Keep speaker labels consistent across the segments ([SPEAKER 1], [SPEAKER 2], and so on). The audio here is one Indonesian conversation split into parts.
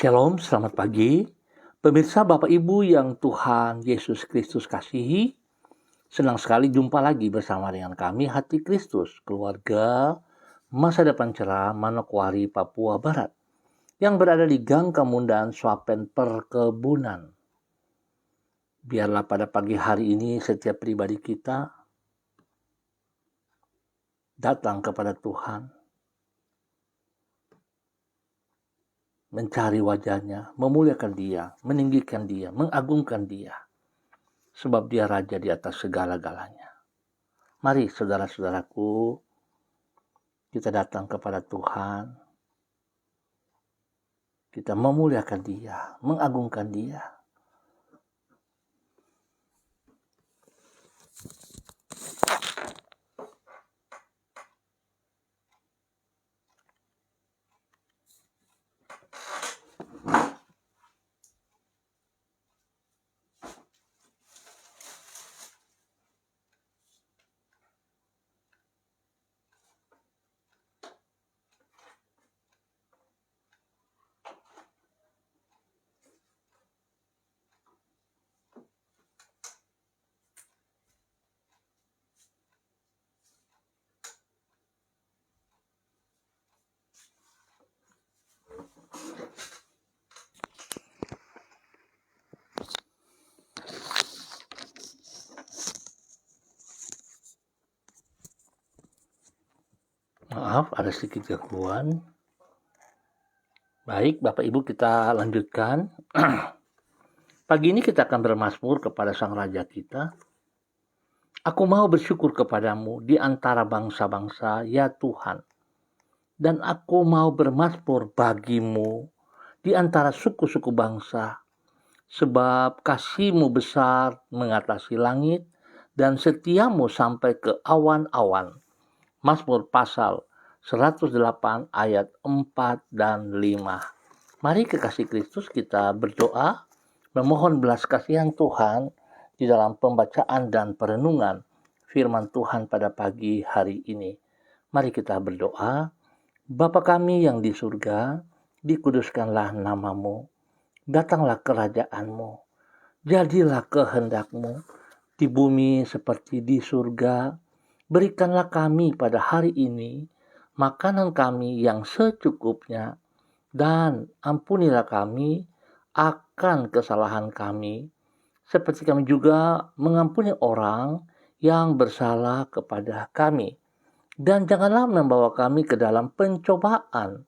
[SPEAKER 1] Shalom, selamat pagi. Pemirsa Bapak Ibu yang Tuhan Yesus Kristus kasihi, senang sekali jumpa lagi bersama dengan kami Hati Kristus, keluarga Masa Depan Cerah Manokwari, Papua Barat, yang berada di Gang Kemundan Swapen Perkebunan. Biarlah pada pagi hari ini setiap pribadi kita datang kepada Tuhan, mencari wajahnya, memuliakan Dia, meninggikan Dia, mengagungkan Dia, sebab Dia Raja di atas segala-galanya. Mari saudara-saudaraku, kita datang kepada Tuhan, kita memuliakan Dia, mengagungkan Dia. Maaf, ada sedikit gangguan. Baik, Bapak Ibu, kita lanjutkan. Pagi ini kita akan bermazmur kepada Sang Raja kita. Aku mau bersyukur kepadamu di antara bangsa-bangsa, ya Tuhan. Dan aku mau bermazmur bagimu di antara suku-suku bangsa. Sebab kasih-Mu besar mengatasi langit dan setiamu sampai ke awan-awan. Mazmur pasal 108 ayat 4 dan 5. Mari kekasih Kristus kita berdoa, memohon belas kasihan Tuhan di dalam pembacaan dan perenungan firman Tuhan pada pagi hari ini. Mari kita berdoa. Bapa kami yang di surga, dikuduskanlah nama-Mu, datanglah kerajaan-Mu, jadilah kehendak-Mu di bumi seperti di surga. Berikanlah kami pada hari ini makanan kami yang secukupnya, dan ampunilah kami akan kesalahan kami, seperti kami juga mengampuni orang yang bersalah kepada kami. Dan janganlah membawa kami ke dalam pencobaan,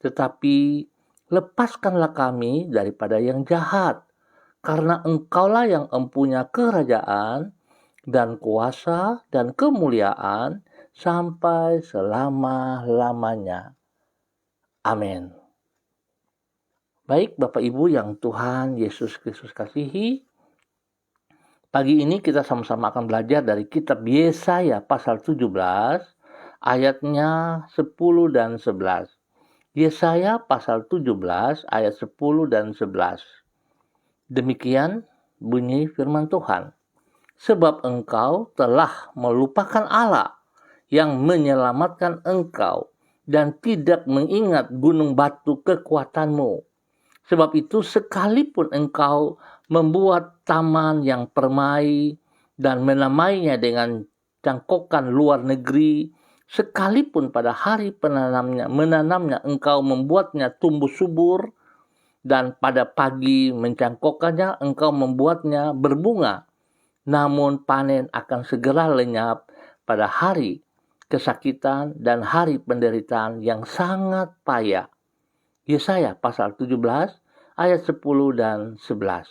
[SPEAKER 1] tetapi lepaskanlah kami daripada yang jahat, karena Engkaulah yang empunya kerajaan dan kuasa dan kemuliaan sampai selama-lamanya. Amin. Baik Bapak Ibu yang Tuhan Yesus Kristus kasihi, pagi ini kita sama-sama akan belajar dari kitab Yesaya pasal 17 ayatnya 10 dan 11. Yesaya pasal 17 ayat 10 dan 11. Demikian bunyi firman Tuhan. Sebab engkau telah melupakan Allah yang menyelamatkan engkau dan tidak mengingat gunung batu kekuatanmu. Sebab itu sekalipun engkau membuat taman yang permai dan menamainya dengan cangkokan luar negeri, sekalipun pada hari menanamnya engkau membuatnya tumbuh subur, dan pada pagi mencangkokannya engkau membuatnya berbunga, namun panen akan segera lenyap pada hari kesakitan dan hari penderitaan yang sangat payah. Yesaya pasal 17 ayat 10 dan 11.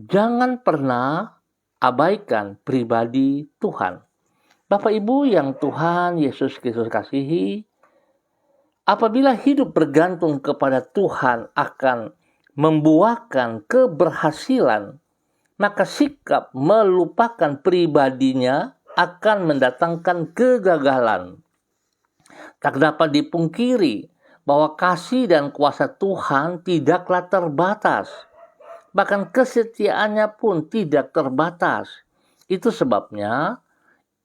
[SPEAKER 1] Jangan pernah abaikan pribadi Tuhan. Bapak Ibu yang Tuhan Yesus Kristus kasihi, apabila hidup bergantung kepada Tuhan akan membuahkan keberhasilan, maka sikap melupakan pribadinya akan mendatangkan kegagalan. Tak dapat dipungkiri bahwa kasih dan kuasa Tuhan tidaklah terbatas. Bahkan kesetiaannya pun tidak terbatas. Itu sebabnya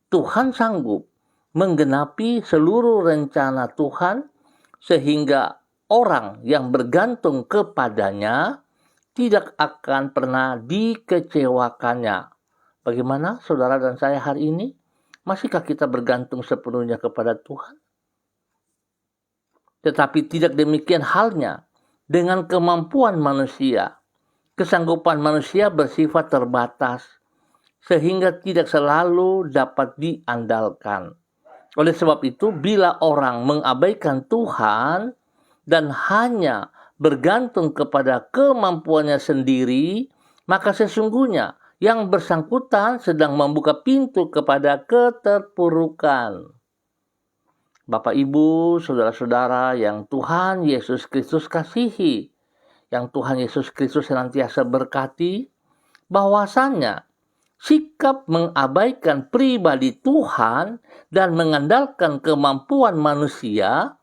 [SPEAKER 1] Tuhan sanggup menggenapi seluruh rencana Tuhan sehingga orang yang bergantung kepadanya tidak akan pernah dikecewakannya. Bagaimana saudara dan saya hari ini? Masihkah kita bergantung sepenuhnya kepada Tuhan? Tetapi tidak demikian halnya dengan kemampuan manusia. Kesanggupan manusia bersifat terbatas, sehingga tidak selalu dapat diandalkan. Oleh sebab itu, bila orang mengabaikan Tuhan dan hanya bergantung kepada kemampuannya sendiri, maka sesungguhnya yang bersangkutan sedang membuka pintu kepada keterpurukan. Bapak, Ibu, saudara-saudara yang Tuhan Yesus Kristus kasihi, yang Tuhan Yesus Kristus senantiasa berkati, bahwasannya sikap mengabaikan pribadi Tuhan dan mengandalkan kemampuan manusia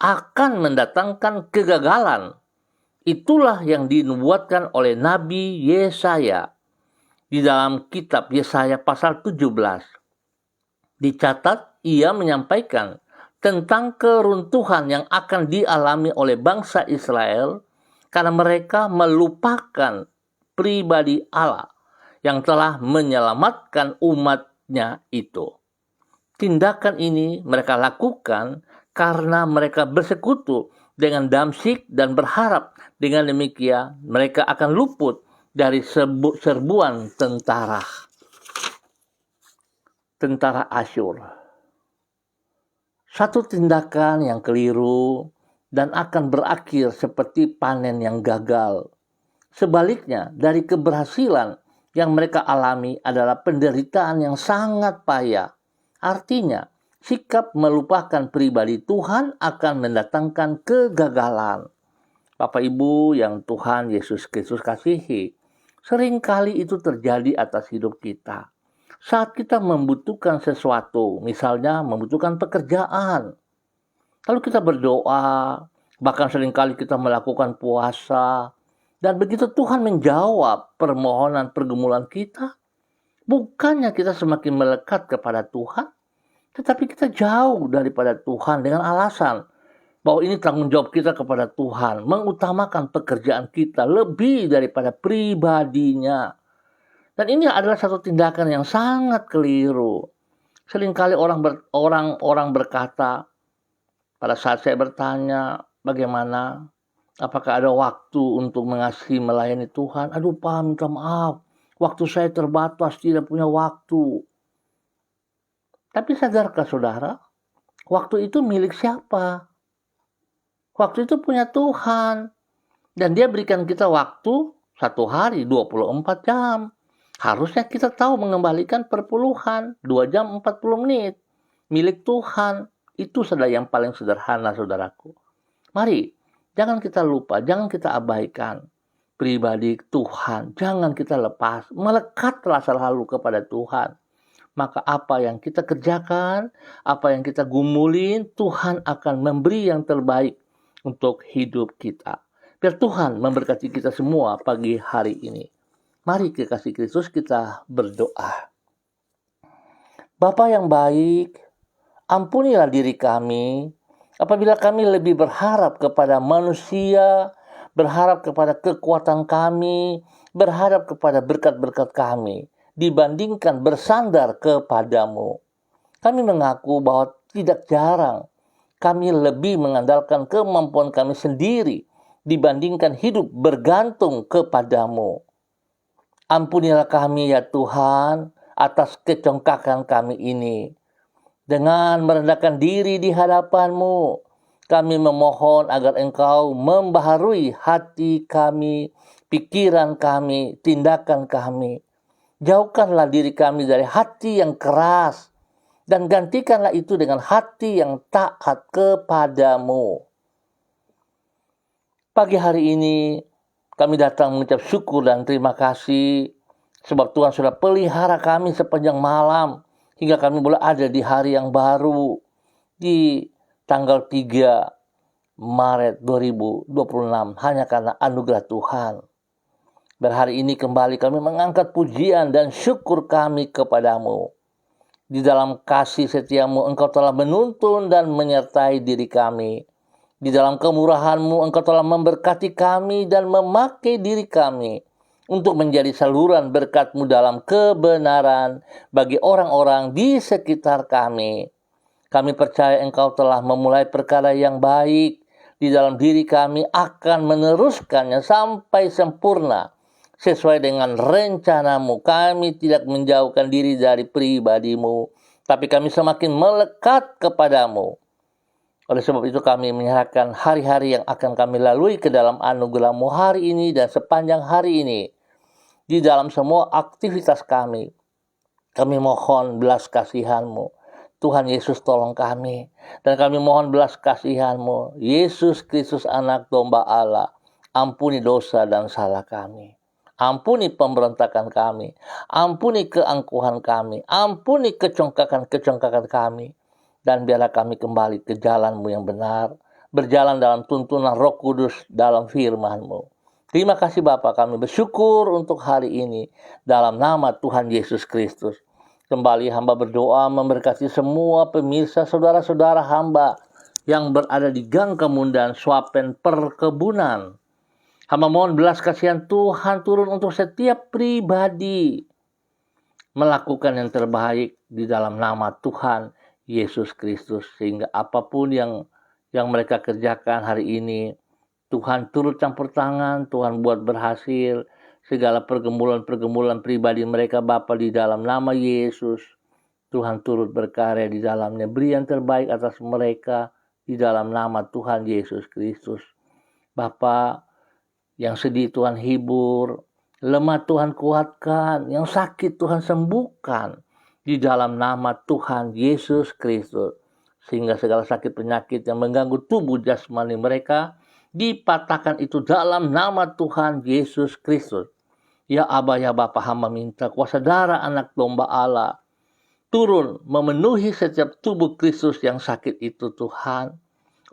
[SPEAKER 1] akan mendatangkan kegagalan. Itulah yang dinubuatkan oleh Nabi Yesaya. Di dalam kitab Yesaya pasal 17, dicatat ia menyampaikan tentang keruntuhan yang akan dialami oleh bangsa Israel karena mereka melupakan pribadi Allah yang telah menyelamatkan umatnya itu. Tindakan ini mereka lakukan karena mereka bersekutu dengan Damsyik dan berharap dengan demikian mereka akan luput dari serbuan tentara Asyur. Satu tindakan yang keliru dan akan berakhir seperti panen yang gagal. Sebaliknya, dari keberhasilan yang mereka alami adalah penderitaan yang sangat payah. Artinya, sikap melupakan pribadi Tuhan akan mendatangkan kegagalan. Bapak Ibu yang Tuhan Yesus Kristus kasihi, seringkali itu terjadi atas hidup kita. Saat kita membutuhkan sesuatu, misalnya membutuhkan pekerjaan, lalu kita berdoa, bahkan seringkali kita melakukan puasa, dan begitu Tuhan menjawab permohonan pergumulan kita, bukannya kita semakin melekat kepada Tuhan, tetapi kita jauh daripada Tuhan dengan alasan bahwa ini tanggung jawab kita kepada Tuhan, mengutamakan pekerjaan kita lebih daripada pribadinya. Dan ini adalah satu tindakan yang sangat keliru. Seringkali orang berkata, pada saat saya bertanya, bagaimana? Apakah ada waktu untuk mengasihi melayani Tuhan? Aduh Pak, minta maaf. Waktu saya terbatas, tidak punya waktu. Tapi sadarkah saudara? Waktu itu milik siapa? Waktu itu punya Tuhan. Dan dia berikan kita waktu 1 hari 24 jam. Harusnya kita tahu mengembalikan perpuluhan 2 jam 40 menit. Milik Tuhan. Itu sudah yang paling sederhana saudaraku. Mari, jangan kita lupa, jangan kita abaikan pribadi Tuhan. Jangan kita lepas. Melekatlah selalu kepada Tuhan. Maka apa yang kita kerjakan, apa yang kita gumulin, Tuhan akan memberi yang terbaik untuk hidup kita. Biar Tuhan memberkati kita semua pagi hari ini. Mari kekasih Kristus kita berdoa. Bapa yang baik, ampunilah diri kami apabila kami lebih berharap kepada manusia, berharap kepada kekuatan kami, berharap kepada berkat-berkat kami, dibandingkan bersandar kepadamu. Kami mengaku bahwa tidak jarang kami lebih mengandalkan kemampuan kami sendiri dibandingkan hidup bergantung kepadamu. Ampunilah kami ya Tuhan atas kecongkakan kami ini. Dengan merendahkan diri di hadapan-Mu, kami memohon agar Engkau membaharui hati kami, pikiran kami, tindakan kami. Jauhkanlah diri kami dari hati yang keras dan gantikanlah itu dengan hati yang taat kepadamu. Pagi hari ini kami datang mengucap syukur dan terima kasih sebab Tuhan sudah pelihara kami sepanjang malam hingga kami boleh ada di hari yang baru di tanggal 3 Maret 2026 hanya karena anugerah Tuhan. Berhari ini kembali kami mengangkat pujian dan syukur kami kepadamu. Di dalam kasih setiamu Engkau telah menuntun dan menyertai diri kami. Di dalam kemurahan-Mu Engkau telah memberkati kami dan memakai diri kami untuk menjadi saluran berkat-Mu dalam kebenaran bagi orang-orang di sekitar kami. Kami percaya Engkau telah memulai perkara yang baik di dalam diri kami, akan meneruskannya sampai sempurna sesuai dengan rencana-Mu. Kami tidak menjauhkan diri dari pribadi-Mu, tapi kami semakin melekat kepadamu. Oleh sebab itu kami menyerahkan hari-hari yang akan kami lalui ke dalam anugerah-Mu hari ini dan sepanjang hari ini. Di dalam semua aktivitas kami, kami mohon belas kasihan-Mu. Tuhan Yesus tolong kami. Dan kami mohon belas kasihan-Mu. Yesus Kristus anak domba Allah, ampuni dosa dan salah kami. Ampuni pemberontakan kami. Ampuni keangkuhan kami. Ampuni kecongkakan-kecongkakan kami. Dan biarlah kami kembali ke jalan-Mu yang benar, berjalan dalam tuntunan Roh Kudus dalam firman-Mu. Terima kasih Bapa, kami bersyukur untuk hari ini dalam nama Tuhan Yesus Kristus. Kembali hamba berdoa memberkati semua pemirsa saudara-saudara hamba yang berada di Gang Kemundan Swapen Perkebunan. Hamba mohon belas kasihan Tuhan turun untuk setiap pribadi melakukan yang terbaik di dalam nama Tuhan Yesus Kristus, sehingga apapun yang mereka kerjakan hari ini, Tuhan turut campur tangan, Tuhan buat berhasil segala pergumulan-pergumulan pribadi mereka Bapa di dalam nama Yesus. Tuhan turut berkarya di dalamnya, beri yang terbaik atas mereka di dalam nama Tuhan Yesus Kristus. Bapa, yang sedih Tuhan hibur, lemah Tuhan kuatkan, yang sakit Tuhan sembuhkan di dalam nama Tuhan Yesus Kristus, sehingga segala sakit penyakit yang mengganggu tubuh jasmani mereka dipatahkan itu dalam nama Tuhan Yesus Kristus. Ya Aba, ya Bapa, hamba minta kuasa darah anak domba Allah turun memenuhi setiap tubuh Kristus yang sakit itu Tuhan.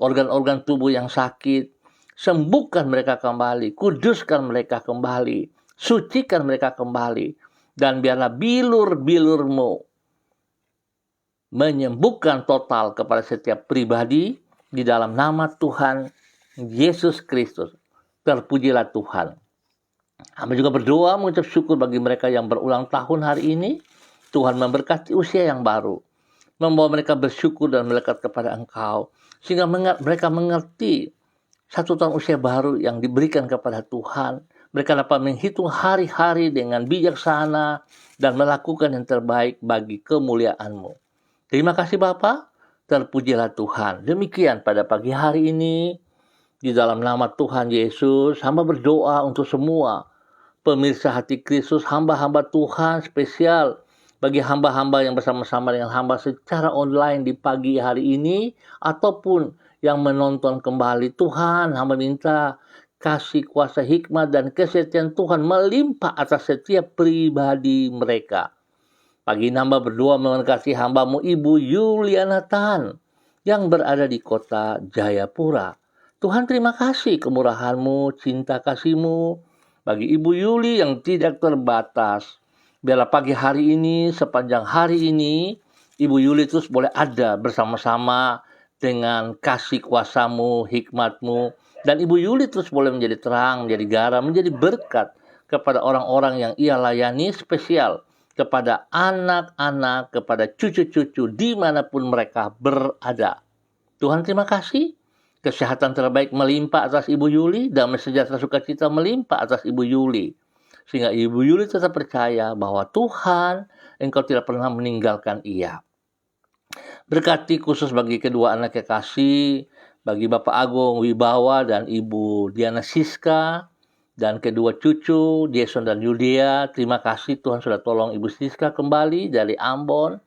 [SPEAKER 1] Organ-organ tubuh yang sakit, sembuhkan mereka kembali, kuduskan mereka kembali, sucikan mereka kembali. Dan biarlah bilur-bilur-Mu menyembuhkan total kepada setiap pribadi di dalam nama Tuhan Yesus Kristus. Terpujilah Tuhan. Hamba juga berdoa mengucap syukur bagi mereka yang berulang tahun hari ini. Tuhan memberkati usia yang baru, membawa mereka bersyukur dan melekat kepada Engkau, sehingga mereka mengerti 1 tahun usia baru yang diberikan kepada Tuhan. Mereka dapat menghitung hari-hari dengan bijaksana dan melakukan yang terbaik bagi kemuliaan-Mu. Terima kasih Bapa, terpujilah Tuhan. Demikian pada pagi hari ini, di dalam nama Tuhan Yesus, hamba berdoa untuk semua pemirsa hati Kristus, hamba-hamba Tuhan spesial bagi hamba-hamba yang bersama-sama dengan hamba secara online di pagi hari ini, ataupun yang menonton kembali. Tuhan, hamba minta kasih kuasa hikmat dan kesetiaan Tuhan melimpah atas setiap pribadi mereka. Pagi ini hamba berdoa memberkati hamba-Mu Ibu Yuliana Tan yang berada di kota Jayapura. Tuhan, terima kasih kemurahan-Mu, cinta kasih-Mu bagi Ibu Yuli yang tidak terbatas. Biarlah pagi hari ini, sepanjang hari ini, Ibu Yuli terus boleh ada bersama-sama dengan kasih kuasa-Mu, hikmat-Mu. Dan Ibu Yuli terus boleh menjadi terang, menjadi garam, menjadi berkat kepada orang-orang yang ia layani, spesial kepada anak-anak, kepada cucu-cucu dimanapun mereka berada. Tuhan, terima kasih. Kesehatan terbaik melimpah atas Ibu Yuli, dan sejahtera sukacita melimpah atas Ibu Yuli. Sehingga Ibu Yuli tetap percaya bahwa Tuhan, Engkau tidak pernah meninggalkan ia. Berkati khusus bagi kedua anak kekasih, bagi Bapak Agung Wibawa dan Ibu Diana Siska, dan kedua cucu Jason dan Yudia. Terima kasih Tuhan sudah tolong Ibu Siska kembali dari Ambon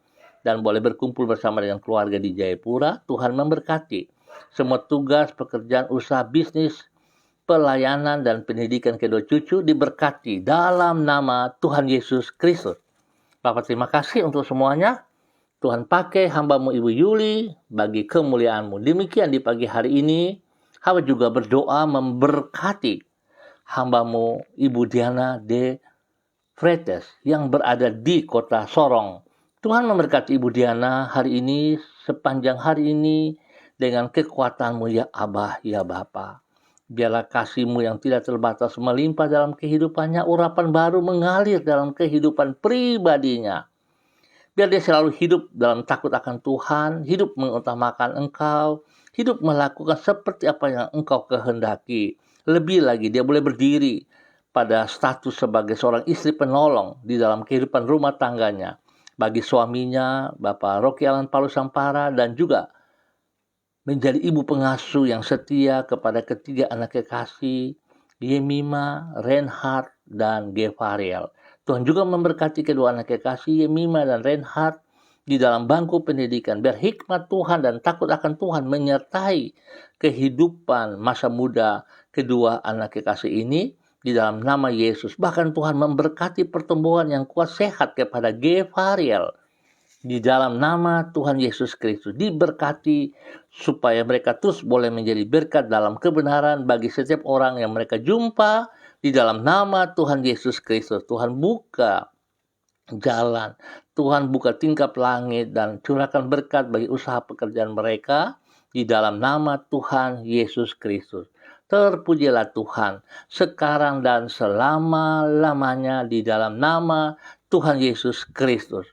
[SPEAKER 1] dan boleh berkumpul bersama dengan keluarga di Jayapura. Tuhan memberkati semua tugas, pekerjaan, usaha, bisnis, pelayanan, dan pendidikan kedua cucu diberkati dalam nama Tuhan Yesus Kristus. Bapak, terima kasih untuk semuanya. Tuhan pakai hamba-Mu Ibu Yuli bagi kemuliaan-Mu. Demikian di pagi hari ini, hamba juga berdoa memberkati hamba-Mu Ibu Diana de Fretes yang berada di kota Sorong. Tuhan memberkati Ibu Diana hari ini, sepanjang hari ini, dengan kekuatan-Mu ya Abah, ya Bapa. Biarlah kasih-Mu yang tidak terbatas melimpah dalam kehidupannya, urapan baru mengalir dalam kehidupan pribadinya. Biar dia selalu hidup dalam takut akan Tuhan, hidup mengutamakan Engkau, hidup melakukan seperti apa yang Engkau kehendaki. Lebih lagi, dia boleh berdiri pada status sebagai seorang istri penolong di dalam kehidupan rumah tangganya. Bagi suaminya, Bapak Rocky Alan Paulus Sampara, dan juga menjadi ibu pengasuh yang setia kepada ketiga anak kekasih, Yemima, Reinhard, dan Gevariel. Tuhan juga memberkati kedua anak kekasih, Yemima dan Reinhard, di dalam bangku pendidikan. Biar hikmat Tuhan dan takut akan Tuhan menyertai kehidupan masa muda kedua anak kekasih ini di dalam nama Yesus. Bahkan Tuhan memberkati pertumbuhan yang kuat sehat kepada Gevariel. Di dalam nama Tuhan Yesus Kristus diberkati supaya mereka terus boleh menjadi berkat dalam kebenaran bagi setiap orang yang mereka jumpa di dalam nama Tuhan Yesus Kristus. Tuhan buka jalan, Tuhan buka tingkap langit dan curahkan berkat bagi usaha pekerjaan mereka di dalam nama Tuhan Yesus Kristus. Terpujilah Tuhan sekarang dan selama-lamanya di dalam nama Tuhan Yesus Kristus.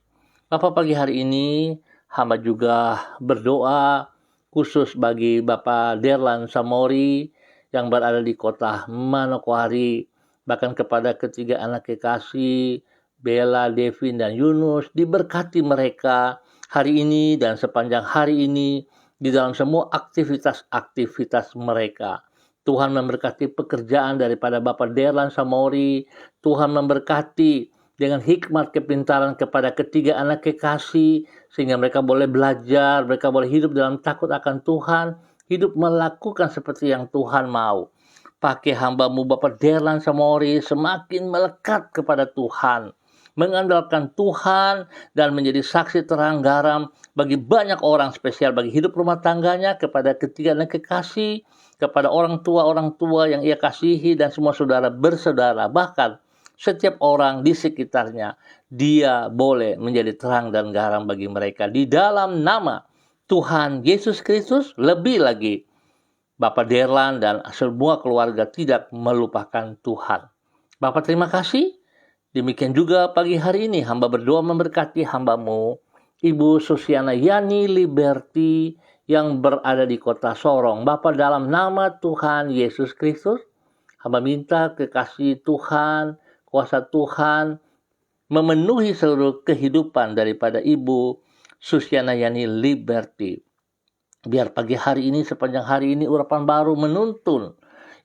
[SPEAKER 1] Bapak, pagi hari ini hamba juga berdoa khusus bagi Bapak Derlan Samori yang berada di kota Manokwari, bahkan kepada ketiga anak kekasih Bella, Devin, dan Yunus. Diberkati mereka hari ini dan sepanjang hari ini di dalam semua aktivitas mereka. Tuhan memberkati pekerjaan daripada Bapak Derlan Samori. Tuhan memberkati dengan hikmat kepintaran kepada ketiga anak kekasih, sehingga mereka boleh belajar, mereka boleh hidup dalam takut akan Tuhan, hidup melakukan seperti yang Tuhan mau. Pakai hamba-Mu Bapak Derlan Samori semakin melekat kepada Tuhan, mengandalkan Tuhan dan menjadi saksi terang garam bagi banyak orang, spesial bagi hidup rumah tangganya, kepada ketiga anak kekasih, kepada orang tua yang ia kasihi dan semua saudara bersaudara, bahkan setiap orang di sekitarnya. Dia boleh menjadi terang dan garam bagi mereka di dalam nama Tuhan Yesus Kristus. Lebih lagi, Bapak Derlan dan semua keluarga tidak melupakan Tuhan. Bapak, terima kasih. Demikian juga pagi hari ini hamba berdoa memberkati hamba-Mu Ibu Susiana Yani Liberty yang berada di kota Sorong. Bapak, dalam nama Tuhan Yesus Kristus, hamba minta kekasih Tuhan, kuasa Tuhan memenuhi seluruh kehidupan daripada Ibu Susiana Yani Liberty. Biar pagi hari ini, sepanjang hari ini, urapan baru menuntun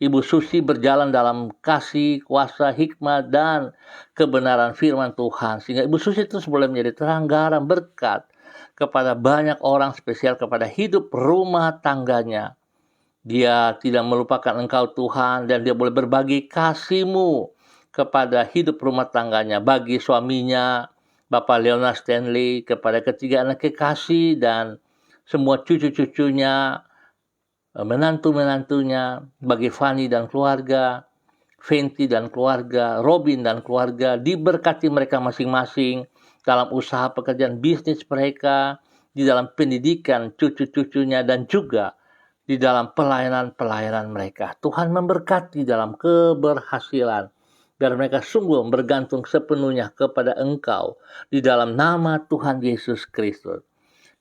[SPEAKER 1] Ibu Susi berjalan dalam kasih, kuasa, hikmat, dan kebenaran firman Tuhan. Sehingga Ibu Susi terus boleh menjadi terang garam berkat kepada banyak orang, spesial kepada hidup rumah tangganya. Dia tidak melupakan Engkau Tuhan, dan dia boleh berbagi kasih-Mu kepada hidup rumah tangganya, bagi suaminya Bapak Leonard Stanley, kepada ketiga anak kekasih dan semua cucu-cucunya, menantu-menantunya, bagi Fanny dan keluarga, Fenty dan keluarga, Robin dan keluarga. Diberkati mereka masing-masing dalam usaha pekerjaan bisnis mereka, di dalam pendidikan cucu-cucunya, dan juga di dalam pelayanan-pelayanan mereka. Tuhan memberkati dalam keberhasilan, biar mereka sungguh bergantung sepenuhnya kepada Engkau di dalam nama Tuhan Yesus Kristus.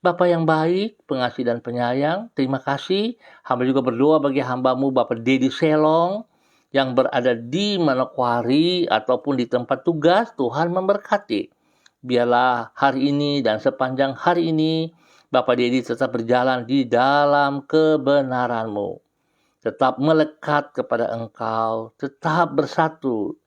[SPEAKER 1] Bapak yang baik, pengasih dan penyayang, terima kasih. Hamba juga berdoa bagi hamba-Mu Bapak Dedi Selong yang berada di Manokwari ataupun di tempat tugas. Tuhan memberkati. Biarlah hari ini dan sepanjang hari ini Bapak Dedi tetap berjalan di dalam kebenaran-Mu, tetap melekat kepada Engkau, tetap bersatu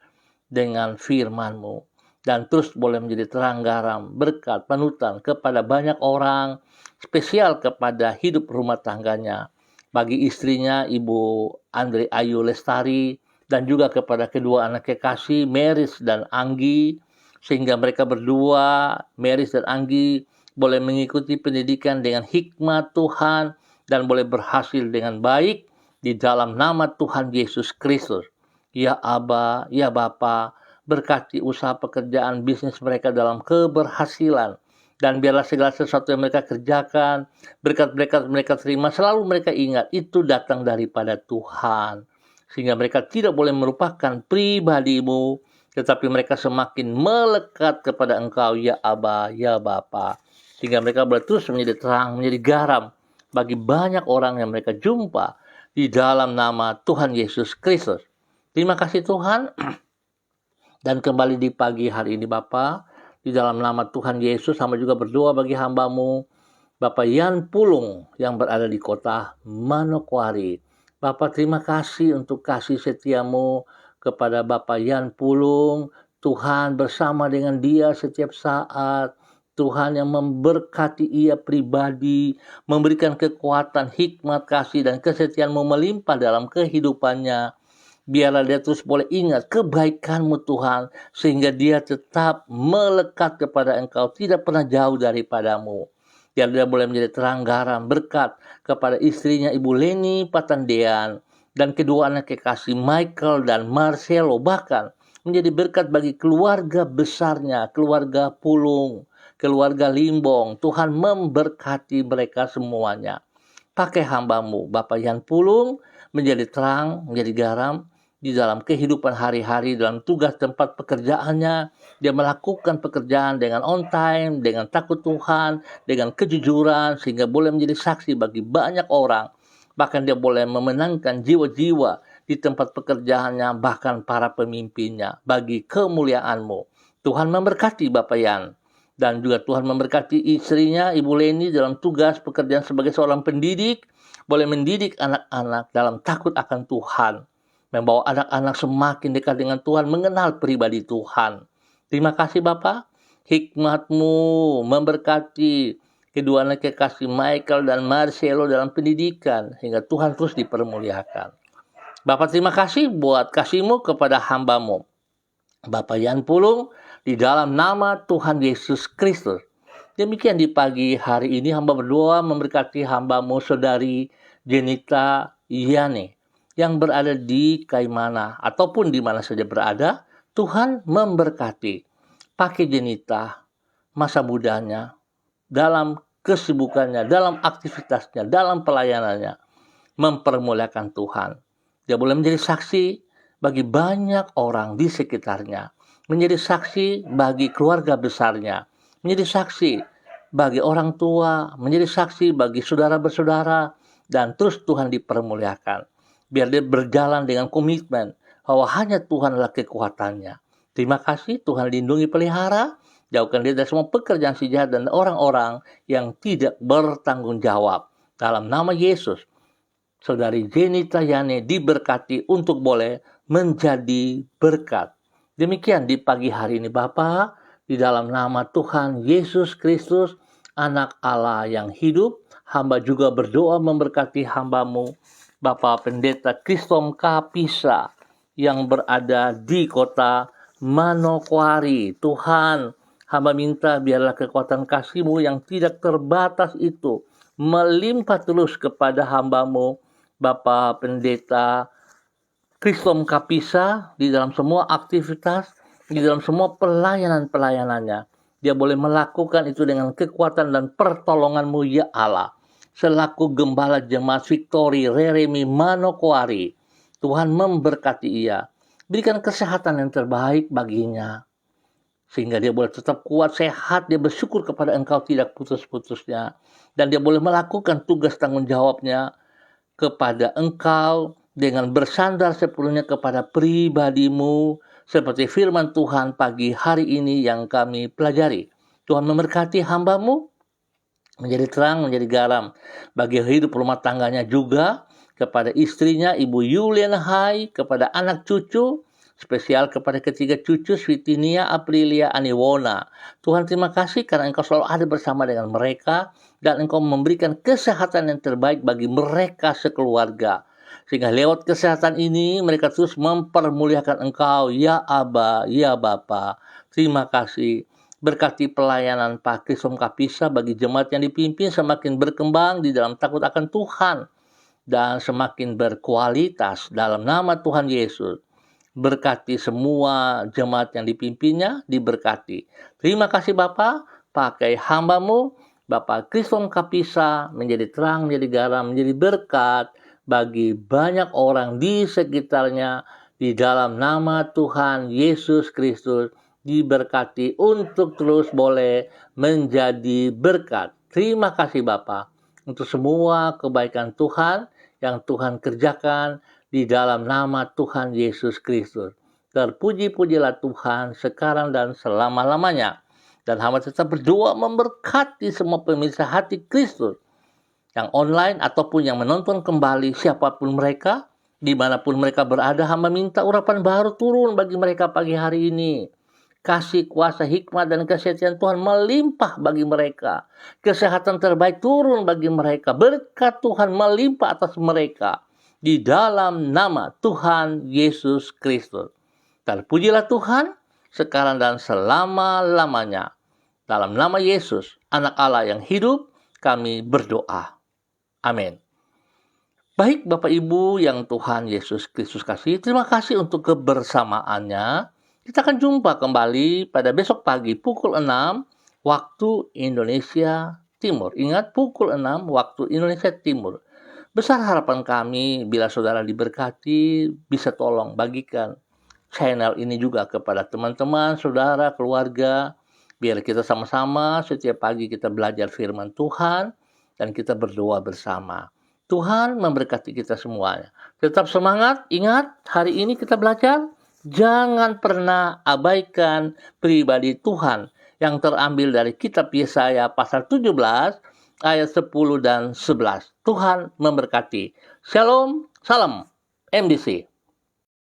[SPEAKER 1] dengan firman-Mu, dan terus boleh menjadi terang garam, berkat, panutan kepada banyak orang, spesial kepada hidup rumah tangganya, bagi istrinya Ibu Andre Ayu Lestari, dan juga kepada kedua anak kekasih Meris dan Anggi, sehingga mereka berdua, Meris dan Anggi, boleh mengikuti pendidikan dengan hikmat Tuhan dan boleh berhasil dengan baik di dalam nama Tuhan Yesus Kristus. Ya Aba, ya Bapa, berkati usaha pekerjaan bisnis mereka dalam keberhasilan Dan biarlah segala sesuatu yang mereka kerjakan, berkat-berkat mereka terima, selalu mereka ingat itu datang daripada Tuhan. Sehingga mereka tidak boleh merupakan pribadimu, tetapi mereka semakin melekat kepada Engkau, ya Aba, ya Bapa. Sehingga mereka boleh terus menjadi terang, menjadi garam bagi banyak orang yang mereka jumpa di dalam nama Tuhan Yesus Kristus. Terima kasih Tuhan. Dan kembali di pagi hari ini Bapa, di dalam nama Tuhan Yesus, hamba juga berdoa bagi hamba-Mu, Bapak Yan Pulung yang berada di kota Manokwari. Bapak terima kasih untuk kasih setia-Mu kepada Bapak Yan Pulung. Tuhan bersama dengan dia setiap saat. Tuhan yang memberkati ia pribadi, memberikan kekuatan, hikmat, kasih, dan kesetiaan-Mu melimpah dalam kehidupannya. Biarlah dia terus boleh ingat kebaikan-Mu Tuhan, sehingga dia tetap melekat kepada Engkau, tidak pernah jauh daripada-Mu. Biar dia boleh menjadi terang garam berkat kepada istrinya Ibu Leni Patandean, dan kedua anak kekasih Michael dan Marcelo, bahkan menjadi berkat bagi keluarga besarnya, keluarga Pulung, keluarga Limbong. Tuhan memberkati mereka semuanya. Pakai hamba-Mu, Bapak Yan Pulung, menjadi terang, menjadi garam, di dalam kehidupan hari-hari, dalam tugas tempat pekerjaannya. Dia melakukan pekerjaan dengan on time, dengan takut Tuhan, dengan kejujuran, sehingga boleh menjadi saksi bagi banyak orang. Bahkan dia boleh memenangkan jiwa-jiwa di tempat pekerjaannya, bahkan para pemimpinnya, bagi kemuliaan-Mu. Tuhan memberkati Bapak Yan. Dan juga Tuhan memberkati istrinya, Ibu Leni, dalam tugas pekerjaan sebagai seorang pendidik, boleh mendidik anak-anak dalam takut akan Tuhan. Membawa anak-anak semakin dekat dengan Tuhan, mengenal pribadi Tuhan. Terima kasih Bapak, hikmat-Mu memberkati kedua anak kekasih Michael dan Marcelo dalam pendidikan, hingga Tuhan terus dipermuliakan. Bapak terima kasih buat kasih-Mu kepada hamba-Mu, Bapak Yan Pulung, di dalam nama Tuhan Yesus Kristus. Demikian di pagi hari ini hamba berdoa memberkati hamba-Mu Saudari Jenita Yani yang berada di Kaimana ataupun di mana saja berada. Tuhan memberkati. Pakai Jenita masa mudanya dalam kesibukannya, dalam aktivitasnya, dalam pelayanannya, mempermuliakan Tuhan. Dia boleh menjadi saksi bagi banyak orang di sekitarnya, menjadi saksi bagi keluarga besarnya, menjadi saksi bagi orang tua, menjadi saksi bagi saudara bersaudara, dan terus Tuhan dipermuliakan. Biar dia berjalan dengan komitmen bahwa hanya Tuhanlah kekuatannya. Terima kasih, Tuhan lindungi pelihara, jauhkan dia dari semua pekerjaan si jahat dan orang-orang yang tidak bertanggung jawab. Dalam nama Yesus, Saudari Jenita Yani diberkati untuk boleh menjadi berkat. Demikian di pagi hari ini Bapa, di dalam nama Tuhan Yesus Kristus, Anak Allah yang hidup, hamba juga berdoa memberkati hamba-Mu, Bapak Pendeta Kristom Kapisa yang berada di kota Manokwari. Tuhan, hamba minta biarlah kekuatan kasih-Mu yang tidak terbatas itu melimpah terus kepada hamba-Mu, Bapak Pendeta Kristom Kapisa, di dalam semua aktivitas, di dalam semua pelayanan-pelayanannya. Dia boleh melakukan itu dengan kekuatan dan pertolongan-Mu ya Allah. Selaku Gembala Jemaat Victory Reremi Manokwari, Tuhan memberkati ia. Berikan kesehatan yang terbaik baginya, sehingga dia boleh tetap kuat, sehat. Dia bersyukur kepada Engkau tidak putus-putusnya. Dan dia boleh melakukan tugas tanggung jawabnya kepada Engkau dengan bersandar sepenuhnya kepada pribadi-Mu, seperti firman Tuhan pagi hari ini yang kami pelajari. Tuhan memberkati hamba-Mu menjadi terang, menjadi garam bagi hidup rumah tangganya, juga kepada istrinya Ibu Yulian Hai, kepada anak cucu, spesial kepada ketiga cucu Switinia, Aprilia, Aniwona. Tuhan terima kasih karena Engkau selalu ada bersama dengan mereka, dan Engkau memberikan kesehatan yang terbaik bagi mereka sekeluarga. Sehingga lewat kesehatan ini mereka terus mempermuliakan Engkau, ya Aba, ya Bapa. Terima kasih. Berkati pelayanan Pak Kristom Kapisa bagi jemaat yang dipimpin semakin berkembang di dalam takut akan Tuhan dan semakin berkualitas dalam nama Tuhan Yesus. Berkati semua jemaat yang dipimpinnya, diberkati. Terima kasih Bapak. pakai hamba-Mu, Bapak Kriston Kapisa, menjadi terang, menjadi garam, menjadi berkat bagi banyak orang di sekitarnya. Di dalam nama Tuhan Yesus Kristus, diberkati untuk terus boleh menjadi berkat. Terima kasih Bapak untuk semua kebaikan Tuhan yang Tuhan kerjakan di dalam nama Tuhan Yesus Kristus. Terpuji-pujilah Tuhan sekarang dan selama-lamanya. Dan hamba tetap berdoa memberkati semua pemirsa hati Kristus yang online ataupun yang menonton kembali, siapapun mereka, dimanapun mereka berada, hamba minta urapan baru turun bagi mereka pagi hari ini. Kasih, kuasa, hikmat, dan kesetiaan Tuhan melimpah bagi mereka. Kesehatan terbaik turun bagi mereka. Berkat Tuhan melimpah atas mereka. Di dalam nama Tuhan Yesus Kristus. Terpujilah Tuhan sekarang dan selama-lamanya. Dalam nama Yesus, Anak Allah yang hidup, kami berdoa. Amin. Baik Bapak Ibu yang Tuhan Yesus Kristus kasih, terima kasih untuk kebersamaannya. Kita akan jumpa kembali pada besok pagi pukul 6 waktu Indonesia Timur. Ingat, pukul 6 waktu Indonesia Timur. Besar harapan kami bila saudara diberkati, bisa tolong bagikan channel ini juga kepada teman-teman, saudara, keluarga. Biar kita sama-sama setiap pagi kita belajar firman Tuhan dan kita berdoa bersama. Tuhan memberkati kita semuanya. Tetap semangat, ingat hari ini kita belajar. Jangan pernah abaikan pribadi Tuhan yang terambil dari kitab Yesaya pasal 17 ayat 10 dan 11. Tuhan memberkati. Shalom, salam MDC.